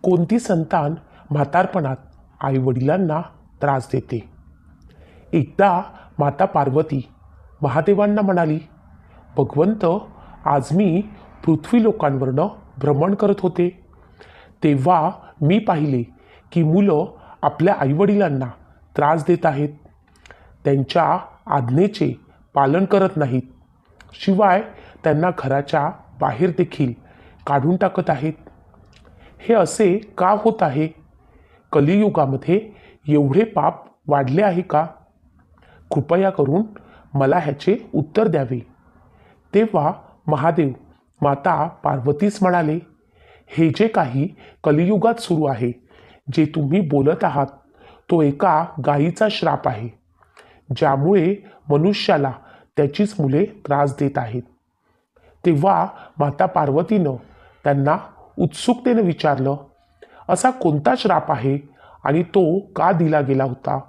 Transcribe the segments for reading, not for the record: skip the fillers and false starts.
कोणती संतान म्हातारपणात आईवडिलांना त्रास देते? एकदा माता पार्वती महादेवांना म्हणाली, भगवंत, आज मी पृथ्वी लोकांवरनं भ्रमण करत होते, तेव्हा मी पाहिले की मुलं आपल्या आईवडिलांना त्रास देत आहेत, त्यांच्या आज्ञेचे पालन करत नाहीत, शिवाय त्यांना घराच्या बाहेर देखील काढून टाकत आहेत. हे असे का होत आहे? कलियुगामध्ये एवढे पाप वाढले आहे का? कृपया करून मला ह्याचे उत्तर द्यावे. तेव्हा महादेव माता पार्वतीस म्हणाले, हे जे काही कलियुगात सुरू आहे, जे तुम्ही बोलत आहात, तो एका गायीचा श्राप आहे, ज्यामुळे मनुष्याला त्याचीच मुले त्रास देत आहेत. तेव्हा माता पार्वतीनं त्यांना उत्सुकतेने विचारलं, असा कोणता श्राप आहे आणि तो का दिला गेला होता?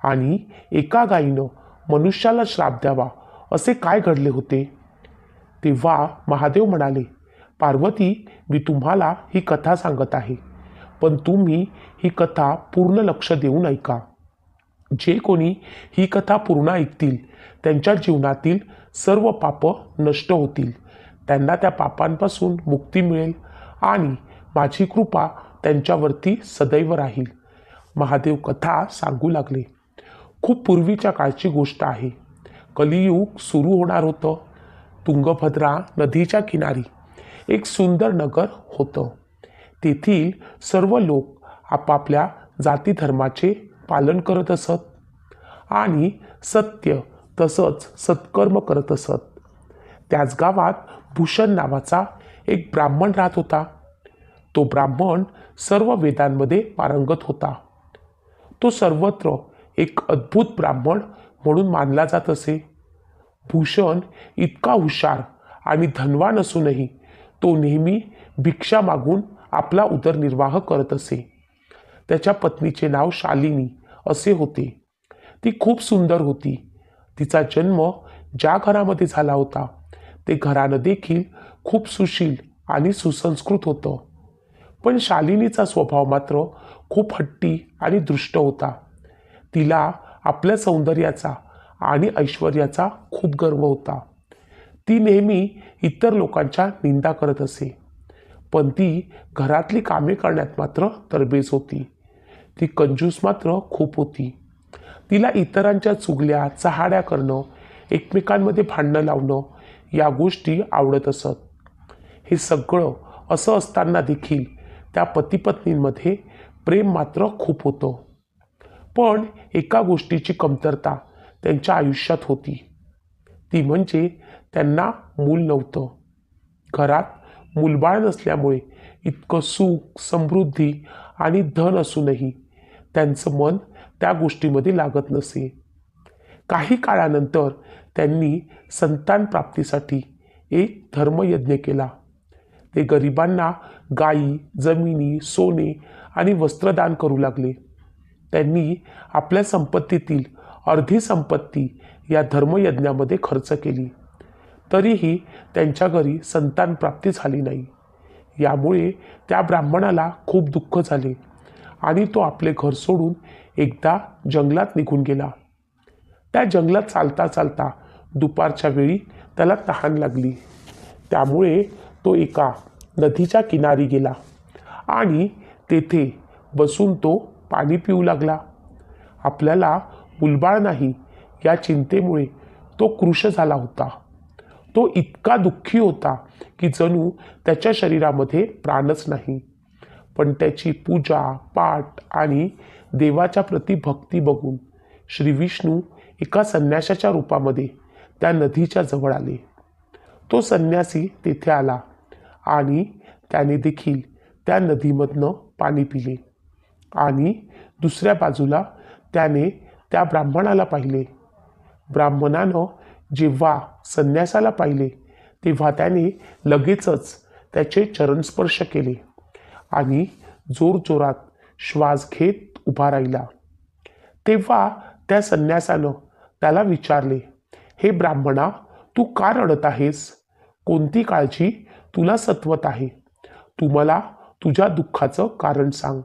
आणि एका गायीनं मनुष्याला श्राप द्यावा असे काय घडले होते? तेव्हा महादेव म्हणाले, पार्वती, मी तुम्हाला ही कथा सांगत आहे, पण तुम्ही ही कथा पूर्ण लक्ष देऊन ऐका. जे कोणी ही कथा पूर्ण ऐकतील त्यांच्या जीवनातील सर्व पापं नष्ट होतील, त्यांना त्या पापांपासून मुक्ती मिळेल आणि माझी कृपा त्यांच्यावरती सदैव राहील. महादेव कथा सांगू लागले. खूप पूर्वीच्या काळची गोष्ट आहे. कलियुग सुरू होणार होतं. तुंगभद्रा नदीच्या किनारी एक सुंदर नगर होतं. तेथील सर्व लोक आपापल्या जाती धर्माचे पालन करत असत आणि सत्य तसंच सत्कर्म करत असत. त्याच गावात भूषण नावाचा एक ब्राह्मण राहत होता. तो ब्राह्मण सर्व वेदांमध्ये पारंगत होता. तो सर्वत्र एक अद्भुत ब्राह्मण म्हणून मानला जात असे. भूषण इतका हुशार आणि धनवान असूनही तो नेहमी भिक्षा मागून आपला उदरनिर्वाह करत असे. त्याच्या पत्नीचे नाव शालिनी असे होते. ती खूप सुंदर होती. तिचा जन्म ज्या घरामध्ये झाला होता ते घराणं देखील खूप सुशील आणि सुसंस्कृत होतं. पण शालिनीचा स्वभाव मात्र खूप हट्टी आणि दुष्ट होता. तिला आपल्या सौंदर्याचा आणि ऐश्वर्याचा खूप गर्व होता. ती नेहमी इतर लोकांच्या निंदा करत असे, पण ती घरातली कामे करण्यात मात्र तरबेज होती. ती कंजूस मात्र खूप होती. तिला इतरांच्या चुगल्या चहाड्या करणं, एकमेकांमध्ये भांडणं लावणं या गोष्टी आवडत असत. हे सगळं असं असताना देखील त्या पतीपत्नींमध्ये प्रेम मात्र खूप होतं. पण एका गोष्टीची कमतरता त्यांच्या आयुष्यात होती. ती म्हणजे त्यांना मूल नव्हतं. घरात मूलबाळ नसल्यामुळे इतकं सुख, समृद्धी आणि धन असूनही त्यांचं मन त्या गोष्टीमध्ये लागत नसे. काही काळानंतर त्यांनी संतान प्राप्तीसाठी एक धर्मयज्ञ केला. ते गरिबांना गायी, जमिनी, सोने आणि वस्त्रदान करू लागले. त्यांनी आपल्या संपत्तीतील अर्धी संपत्ती या धर्मयज्ञामध्ये खर्च केली. तरीही त्यांच्या घरी संतान प्राप्ती झाली नाही. यामुळे त्या ब्राह्मणाला खूप दुःख झाले आणि तो आपले घर सोडून एकदा जंगलात निघून गेला. त्या जंगलात चालता चालता दुपारच्या वेळी त्याला तहान लागली. त्यामुळे तो एका नदीच्या किनारी गेला आणि तेथे बसून तो पाणी पिऊ लागला. आपल्याला मुलबाळ नाही या चिंतेमुळे तो कृश झाला होता. तो इतका दुःखी होता की जणू त्याच्या शरीरामध्ये प्राणच नाही. पण त्याची पूजा, पाठ आणि देवाच्या प्रती भक्ती बघून श्री विष्णू एका संन्याशाच्या रूपामध्ये त्या नदीच्या जवळ आले. तो संन्यासी तेथे आला आणि त्याने देखील त्या नदीमधनं पाणी पिले आणि दुसऱ्या बाजूला त्याने त्या ब्राह्मणाला पाहिले. ब्राह्मणानं जेव्हा संन्यासाला पाहिले तेव्हा त्याने लगेचच त्याचे चरणस्पर्श केले आणि जोरजोरात श्वास घेत उभा राहिला. तेव्हा त्या संन्यासानं त्याला विचारले, हे ब्राह्मणा, तू का रडत आहेस? कोणती काळजी तुला सतवत आहे? तू मला तुझ्या दुःखाचं कारण सांग.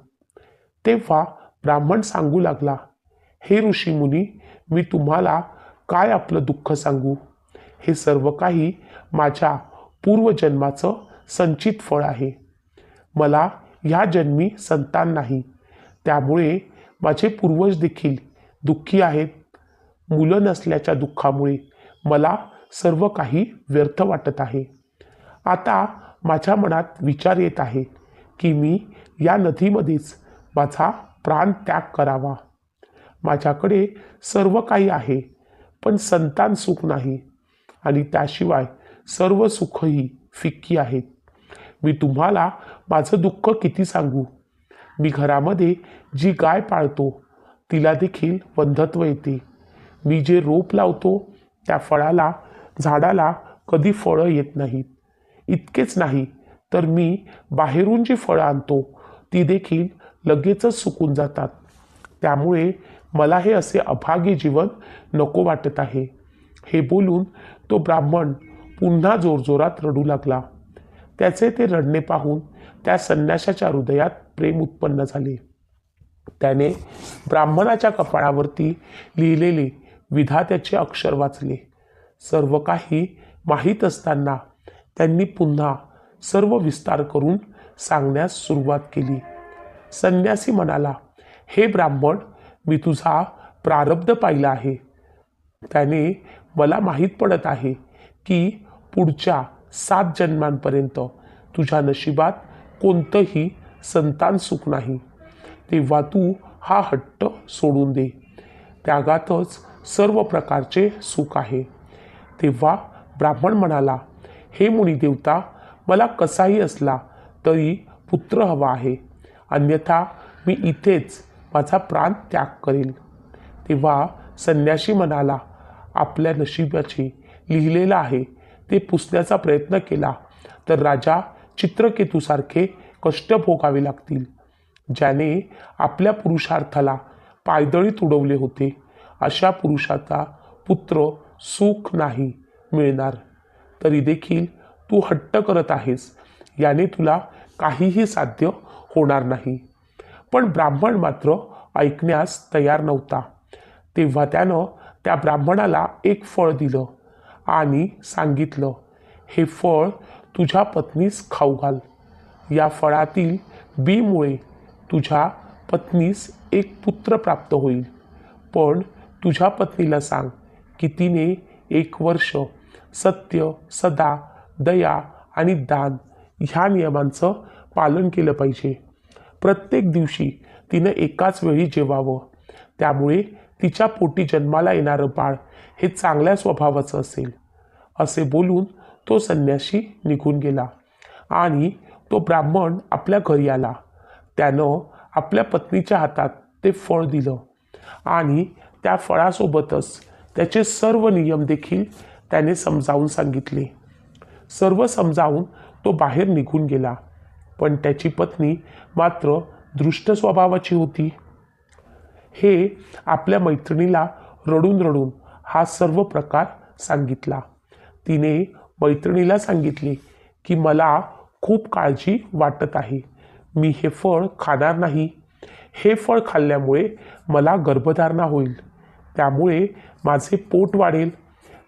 तेव्हा ब्राह्मण सांगू लागला, हे ऋषीमुनी, मी तुम्हाला काय आपलं दुःख सांगू. हे सर्व काही माझ्या पूर्वजन्माचं संचित फळ आहे. मला ह्या जन्मी संतान नाही, त्यामुळे माझे पूर्वज देखील दुःखी आहेत. मुलं नसल्याच्या दुःखामुळे मला सर्व काही व्यर्थ वाटत आहे. आता माझ्या मनात विचार येत आहे की मी या नदीमध्येच माझा प्राण त्याग करावा. माझ्याकडे सर्व काही आहे, पण संतान सुख नाही, आणि त्याशिवाय सर्व सुखही फिक्की आहेत. मी तुम्हाला माझं दुःख किती सांगू. मी घरामध्ये जी गाय पाळतो तिला देखील वंध्यत्व येते. मी जे रोप लावतो त्या झाडाला कधी फळं येत नाहीत. इतकेच नाही तर मी बाहेरून जी फळं आणतो ती देखील लगेचच सुकून जातात. त्यामुळे मला हे असे अभागी जीवन नको वाटत आहे. हे बोलून तो ब्राह्मण पुन्हा जोरजोरात रडू लागला. त्याचे ते रडणे पाहून त्या संन्याशाच्या हृदयात प्रेम उत्पन्न झाले. त्याने ब्राह्मणाच्या कपाळावरती लिहिलेले विधात्याचे अक्षर वाचले. सर्व काही माहीत असताना त्यांनी पुन्हा सर्व विस्तार करून सांगण्यास सुरुवात केली. संन्यासी म्हणाला, हे ब्राह्मण, मी तुझा प्रारब्ध पाहिला आहे. त्याने मला माहीत पडत आहे की पुढच्या 7 जन्मांपर्यंत तुझ्या नशिबात कोणतंही संतान सुख नाही. तेव्हा तू हा हट्ट सोडून दे. त्यागातच सर्व प्रकारचे सुख आहे. तेव्हा ब्राह्मण म्हणाला, हे मुनिदेवता, मला कसाही असला तरी पुत्र हवा आहे, अन्यथा मी इथेच माझा प्राण त्याग करेल. तेव्हा संन्याशी म्हणाला, आपल्या नशिबाची लिहिलेलं आहे ते पुसण्याचा प्रयत्न केला तर राजा चित्रकेतूसारखे कष्ट भोगावे लागतील. ज्याने आपल्या पुरुषार्थाला पायदळीत उडवले होते अशा पुरुषाचा पुत्र सुख नाही मिळणार. तरी देखील तू हट्ट करत आहेस, याने तुला काहीही साध्य होणार नाही. पण ब्राह्मण मात्र ऐकण्यास तयार नव्हता. तेव्हा त्यानं त्या ब्राह्मणाला एक फळ दिलं आणि सांगितलं, हे फळ तुझ्या पत्नीस खाऊ घाल. या फळातील बीमुळे तुझ्या पत्नीस एक पुत्र प्राप्त होईल. पण तुझ्या पत्नीला सांग की तिने 1 वर्ष सत्य, सदा, दया आणि दान ह्या नियमांचं पालन केलं पाहिजे. प्रत्येक दिवशी तिनं एकाच वेळी जेवावं. त्यामुळे तिच्या पोटी जन्माला येणारं बाळ हे चांगल्या स्वभावाचं असेल. असे बोलून तो संन्यासी निघून गेला आणि तो ब्राह्मण आपल्या घरी आला. त्यानं आपल्या पत्नीच्या हातात ते फळ दिलं आणि त्या फळासोबतच त्याचे सर्व नियम देखील त्याने समजावून सांगितले. सर्व समजावून तो बाहेर निघून गेला. पण त्याची पत्नी मात्र दृष्ट स्वभावाची होती. हे आपल्या मैत्रिणीला रडून रडून हा सर्व प्रकार सांगितला. तिने मैत्रिणीला सांगितले की मला खूप काळजी वाटत आहे. मी हे फळ खाणार नाही. हे फळ खाल्ल्यामुळे मला गर्भधारणा होईल. त्यामुळे माझे पोट वाढेल.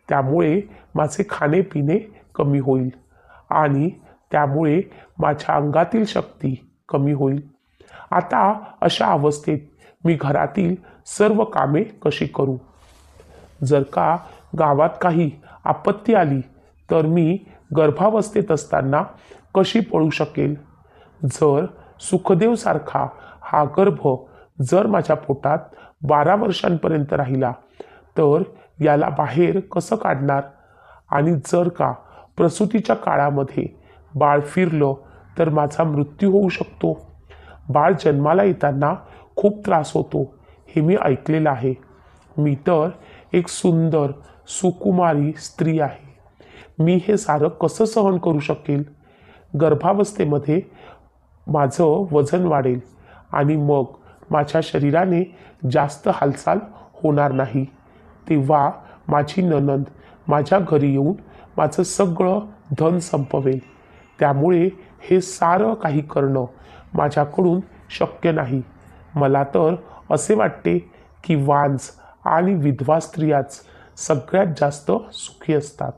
त्यामुळे माझे खाणे-पिणे कमी होईल आणि त्यामुळे माझ्या अंगातील शक्ती कमी होईल. आता अशा अवस्थेत मी घरातील सर्व कामे कशी करू? जर का गावात काही आपत्ती आली तर मी गर्भावस्थेत असताना कशी पळू शकेल? जर सुखदेवसारखा हा गर्भ जर माझ्या पोटात 12 वर्षांपर्यंत राहिला तर याला बाहेर कसं काढणार? आणि जर का प्रसूतीच्या काळामध्ये बाळ फिरलं तर माझा मृत्यू होऊ शकतो. बाळ जन्माला येताना खूप त्रास होतो, हे मी ऐकलेलं आहे. मी तर एक सुंदर सुकुमारी स्त्री आहे. मी हे सारं कसं सहन करू शकेल? गर्भावस्थेमध्ये माझं वजन वाढेल आणि मग माझ्या शरीराने जास्त हालचाल होणार नाही. तेव्हा माझी नणंद माझ्या घरी येऊन माझं सगळं धन संपवेल. त्यामुळे हे सारं काही करणं माझ्याकडून शक्य नाही. मला तर असे वाटते की वांज आणि विधवा स्त्रियाच सगळ्यात जास्त सुखी असतात.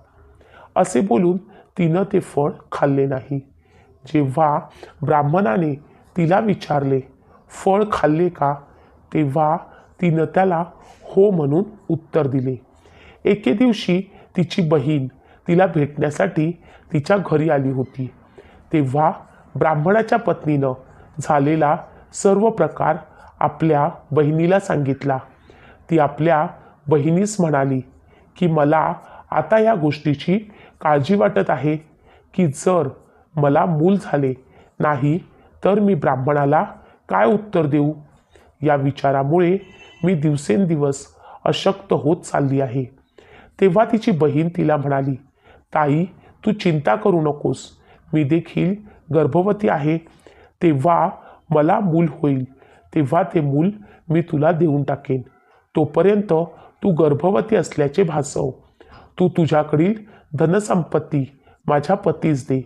असे बोलून तिनं ते फळ खाल्ले नाही. जेव्हा ब्राह्मणाने तिला विचारले, फळ खाल्ले का, तेव्हा तिनं त्याला हो म्हणून उत्तर दिले. एके दिवशी तिची बहीण तिला भेटण्यासाठी तिच्या घरी आली होती. तेव्हा ब्राह्मणाच्या पत्नीनं झालेला सर्व प्रकार आपल्या बहिणीला सांगितला. ती आपल्या बहिणीस म्हणाली की मला आता या गोष्टीची काळजी वाटत आहे की जर मला मूल झाले नाही तर मी ब्राह्मणाला काय उत्तर देऊ. या विचारामुळे मी दिवसेंदिवस अशक्त होत चालली आहे. तेव्हा तिची बहीण तिला म्हणाली, ताई, तू चिंता करू नकोस. मी देखील गर्भवती आहे. तेव्हा मला मूल होईल तेव्हा ते मूल मी तुला देऊन टाकेन. तोपर्यंत तू गर्भवती असल्याचे भासव. तू तुझ्याकडील धनसंपत्ती माझ्या पतीस दे.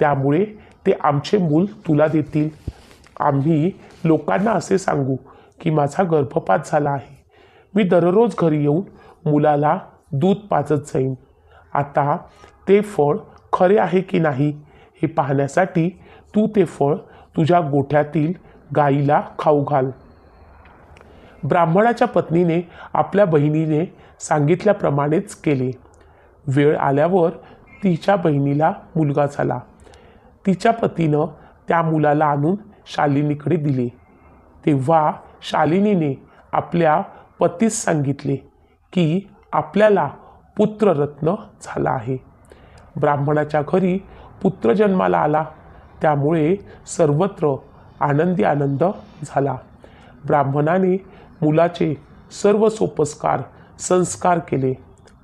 त्यामुळे ते आमचे मूल तुला देतील. आम्ही लोकांना असे सांगू की माझा गर्भपात झाला आहे. मी दररोज घरी येऊन मुलाला दूध पाजत जाईन. आता ते फळ खरे आहे की नाही हे पाहण्यासाठी तू ते फळ तुझ्या गोठ्यातील गाईला खाऊ घाल. ब्राह्मणाच्या पत्नीने आपल्या बहिणीने सांगितल्याप्रमाणेच केले. वेळ आल्यावर तिच्या बहिणीला मुलगा झाला. तिच्या पतीनं त्या मुलाला आणून शालिनीकडे दिले. तेव्हा शालिनीने आपल्या पतीस सांगितले की आपल्याला पुत्ररत्न झाला आहे. ब्राह्मणाच्या घरी पुत्र जन्माला आला. त्यामुळे सर्वत्र आनंदी आनंद झाला. ब्राह्मणाने मुलाचे सर्व सोपस्कार संस्कार केले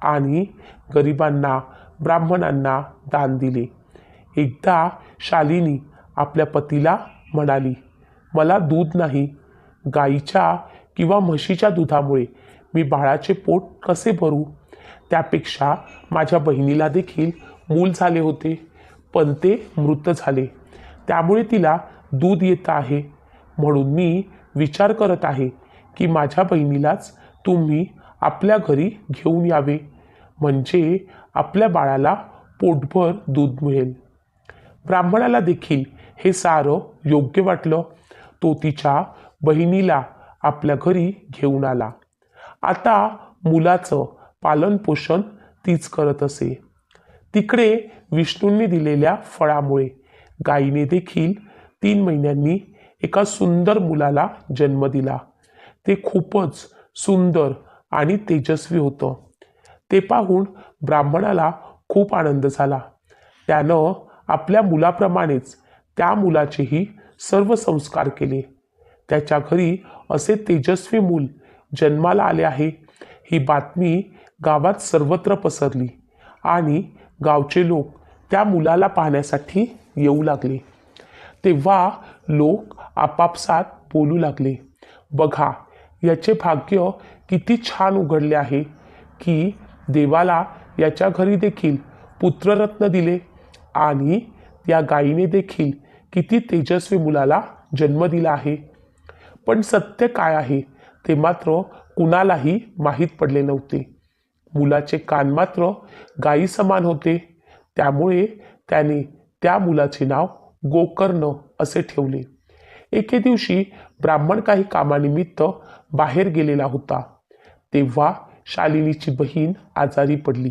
आणि गरिबांना ब्राह्मणांना दान दिले. एकदा शालिनी आपल्या पतीला म्हणाली, मला दूध नाही. गाईच्या किंवा म्हशीच्या दुधामुळे मी बाळाचे पोट कसे भरू. त्यापेक्षा माझ्या बहिणीला देखील मूल झाले होते पण ते मृत झाले. त्यामुळे तिला दूध येत आहे. म्हणून मी विचार करत आहे की माझ्या बहिणीलाच तुम्ही आपल्या घरी घेऊन यावे. म्हणजे आपल्या बाळाला पोटभर दूध मिळेल. ब्राह्मणाला देखील हे सारं योग्य वाटलं. तो तिच्या बहिणीला आपल्या घरी घेऊन आला. आता मुलाचं पालनपोषण तीच करत असे. तिकडे विष्णूंनी दिलेल्या फळामुळे गायीने देखील 3 महिन्यांनी एका सुंदर मुलाला जन्म दिला. ते खूपच सुंदर आणि तेजस्वी होतं. ते पाहून ब्राह्मणाला खूप आनंद झाला. त्यानं आपल्या मुलाप्रमाणेच त्या मुलाचेही सर्व संस्कार केले. त्याच्या घरी असे तेजस्वी मूल जन्माला आले आहे ही बातमी गावात सर्वत्र पसरली आणि गावचे लोक त्या मुलाला पाहण्यासाठी येऊ लागले. तेव्हा लोक आपापसात बोलू लागले, बघा, याचे भाग्य किती छान उघडले आहे की देवाला याच्या घरी देखील पुत्ररत्न दिले आणि या गायीने देखील किती तेजस्वी मुलाला जन्म दिला आहे. पण सत्य काय आहे ते मात्र कुणालाही माहीत पडले नव्हते. मुलाचे कान मात्र गायी समान होते. त्यामुळे त्याने त्या मुलाचे नाव गोकर्ण असे ठेवले. एके दिवशी ब्राह्मण काही कामानिमित्त बाहेर गेलेला होता. तेव्हा शालिनीची बहीण आजारी पडली.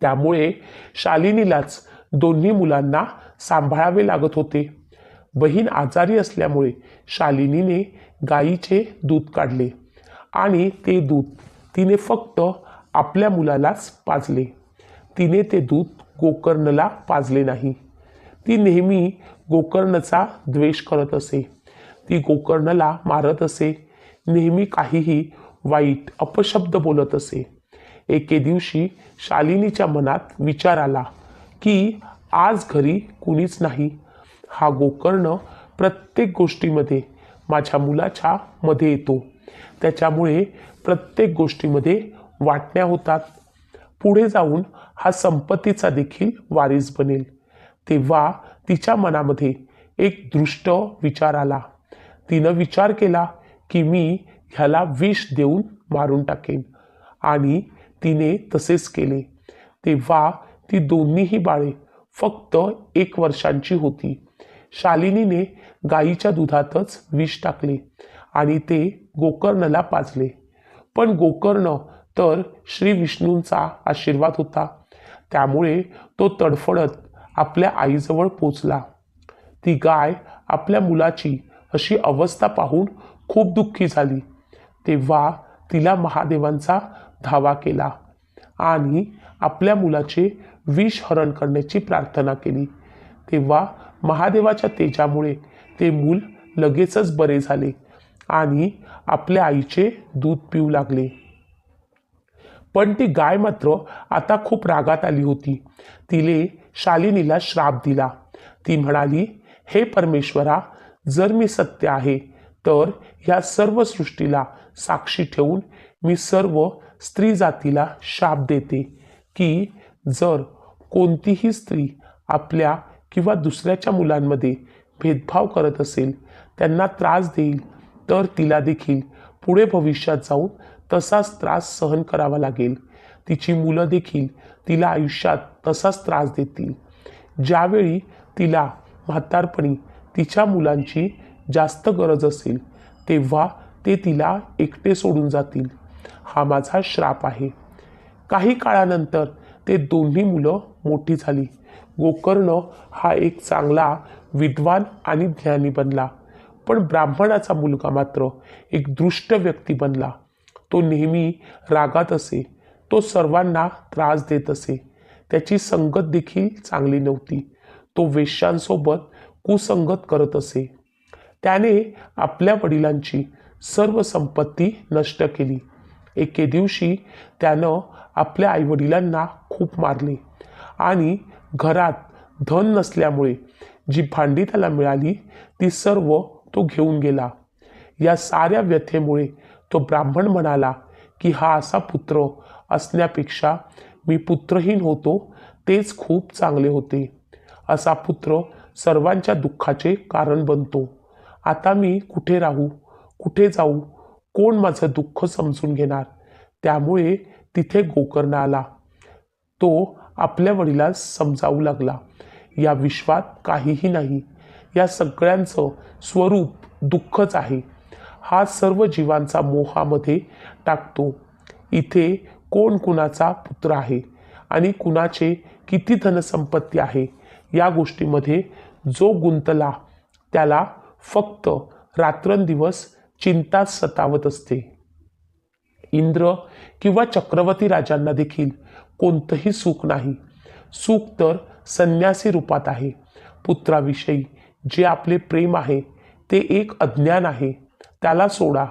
त्यामुळे शालिनीलाच दोन्ही मुलांना सांभाळावे लागत होते. बहीण आजारी असल्यामुळे शालिनीने गायीचे दूध काढले आणि ते दूध तिने फक्त आपल्या मुलालाच पाजले. तिने ते दूध गोकर्णला पाजले नाही. ती नेहमी गोकर्णचा द्वेष करत असे. ती गोकर्णला मारत असे. नेहमी काहीही वाईट अपशब्द बोलत असे. एके दिवशी शालिनीच्या मनात विचार आला की आज घरी कुणीच नाही. हा गोकर्ण प्रत्येक गोष्टीमध्ये माझ्या मुलाच्या मध्ये येतो. त्याच्यामुळे प्रत्येक गोष्टीमध्ये वाटण्या होतात. पुढे जाऊन हा संपत्तीचा देखील वारीस बनेल. तेव्हा तिच्या मनामध्ये एक दृष्ट विचार आला. तिनं विचार केला की मी ह्याला विष देऊन मारून टाकेन, आणि तिने तसेच केले. तेव्हा ती दोन्हीही बाळे फक्त 1 वर्षांची होती. शालिनीने गाईच्या दुधातच विष टाकले आणि ते गोकर्णला पाजले. पण गोकर्ण तर श्री विष्णूंचा आशीर्वाद होता, त्यामुळे तो तडफडत आपल्या आईजवळ पोचला. ती गाय आपल्या मुलाची अशी अवस्था पाहून खूप दुःखी झाली. तेव्हा तिला महादेवांचा धावा केला आणि आपल्या मुलाचे विष हरण करण्याची प्रार्थना केली. तेव्हा महादेवाच्या तेजामुळे ते मूल लगेचच बरे झाले आणि आपल्या आईचे दूध पिऊ लागले. पण ती गाय मात्र आता खूप रागात आली होती. तिने शालिनीला श्राप दिला. ती म्हणाली, हे परमेश्वरा, जर मी सत्य आहे तर या सर्व सृष्टीला साक्षी ठेवून मी सर्व स्त्री जातीला शाप देते की जर कोणतीही स्त्री आपल्या किंवा दुसऱ्याच्या मुलांमध्ये भेदभाव करत असेल, त्यांना त्रास देईल, तर तिला देखील पुढे भविष्यात जाऊन तसाच त्रास सहन करावा लागेल. तिची मुलं देखील तिला आयुष्यात तसाच त्रास देतील. ज्यावेळी तिला म्हातारपणी तिच्या मुलांची जास्त गरज असेल, तेव्हा ते तिला एकटे सोडून जातील. हा माझा श्राप आहे. काही काळानंतर ते दोन्ही मुलं मोठी झाली. गोकर्ण हा एक चांगला विद्वान आणि ज्ञानी बनला. पण ब्राह्मणाचा मुलगा मात्र एक दुष्ट व्यक्ती बनला. तो नेहमी रागात असे. तो सर्वांना त्रास देत असे. त्याची संगत देखील चांगली नव्हती. तो वेश्यांसोबत कुसंगत करत असे. त्याने आपल्या वडिलांची सर्व संपत्ती नष्ट केली. एके दिवशी त्यानं आपल्या आईवडिलांना खूप मारले आणि घरात धन नसल्यामुळे जी भांडी त्याला मिळाली ती सर्व तो घेऊन गेला. या साऱ्या व्यथेमुळे तो ब्राह्मण म्हणाला की हा असा पुत्र असण्यापेक्षा मी पुत्रहीन होतो तेच खूप चांगले होते. असा पुत्र सर्वांच्या दुःखाचे कारण बनतो. आता मी कुठे राहू, कुठे जाऊ, कोण माझं दुःख समजून घेणार? त्यामुळे तिथे गोकर्ण आला. तो आपल्या वडिलास समजावू लागला, या विश्वात काहीही नाही. या सगळ्यांचं स्वरूप दुःखच आहे. हा सर्व जीवांचा मोहामध्ये टाकतो. इथे कोण कुणाचा पुत्र आहे आणि कुणाचे किती धनसंपत्ती आहे या गोष्टीमध्ये जो गुंतला त्याला फक्त रात्रंदिवस चिंताच सतावत असते. इंद्र किंवा चक्रवर्ती राजांना देखील कोणतंही सुख नाही. सुख तर संन्यासी रूपात आहे. पुत्राविषयी जे आपले प्रेम आहे ते एक अज्ञान आहे. त्याला सोडा,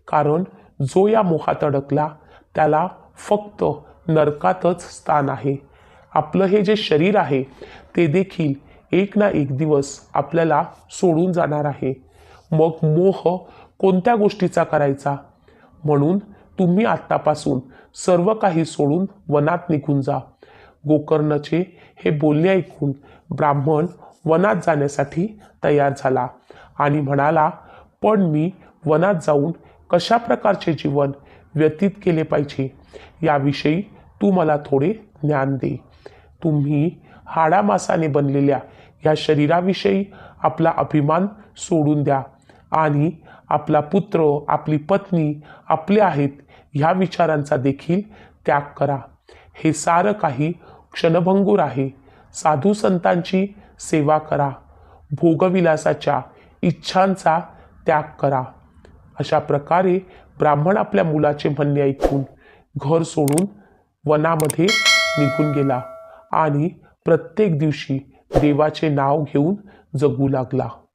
कारण जो या मोहात अडकला त्याला फक्त नरकातच स्थान आहे. आपलं हे जे शरीर आहे ते देखील एक ना एक दिवस आपल्याला सोडून जाणार आहे. मग मोह कोणत्या गोष्टीचा करायचा? म्हणून तुम्ही आत्तापासून सर्व काही सोडून वनात निघून जा. गोकर्णचे हे बोलणे ऐकून ब्राह्मण वनात जाण्यासाठी तयार झाला आणि म्हणाला, पण मी वनात जाऊन कशा प्रकारचे जीवन व्यतीत केले पाहिजे याविषयी तू मला थोडे ज्ञान दे. तुम्ही हाडामासाने बनलेल्या या शरीराविषयी आपला अभिमान सोडून द्या आणि आपला पुत्र, आपली पत्नी आपले आहेत ह्या विचारांचा देखील त्याग करा. हे सारं काही क्षणभंगूर आहे. साधू संतांची सेवा करा. भोगविलासाच्या इच्छांचा त्याग करा. अशा प्रकारे ब्राह्मण आपल्या मुलाचे म्हणणे ऐकून घर सोडून वनामध्ये निघून गेला आणि प्रत्येक दिवशी देवाचे नाव घेऊन जगू लागला.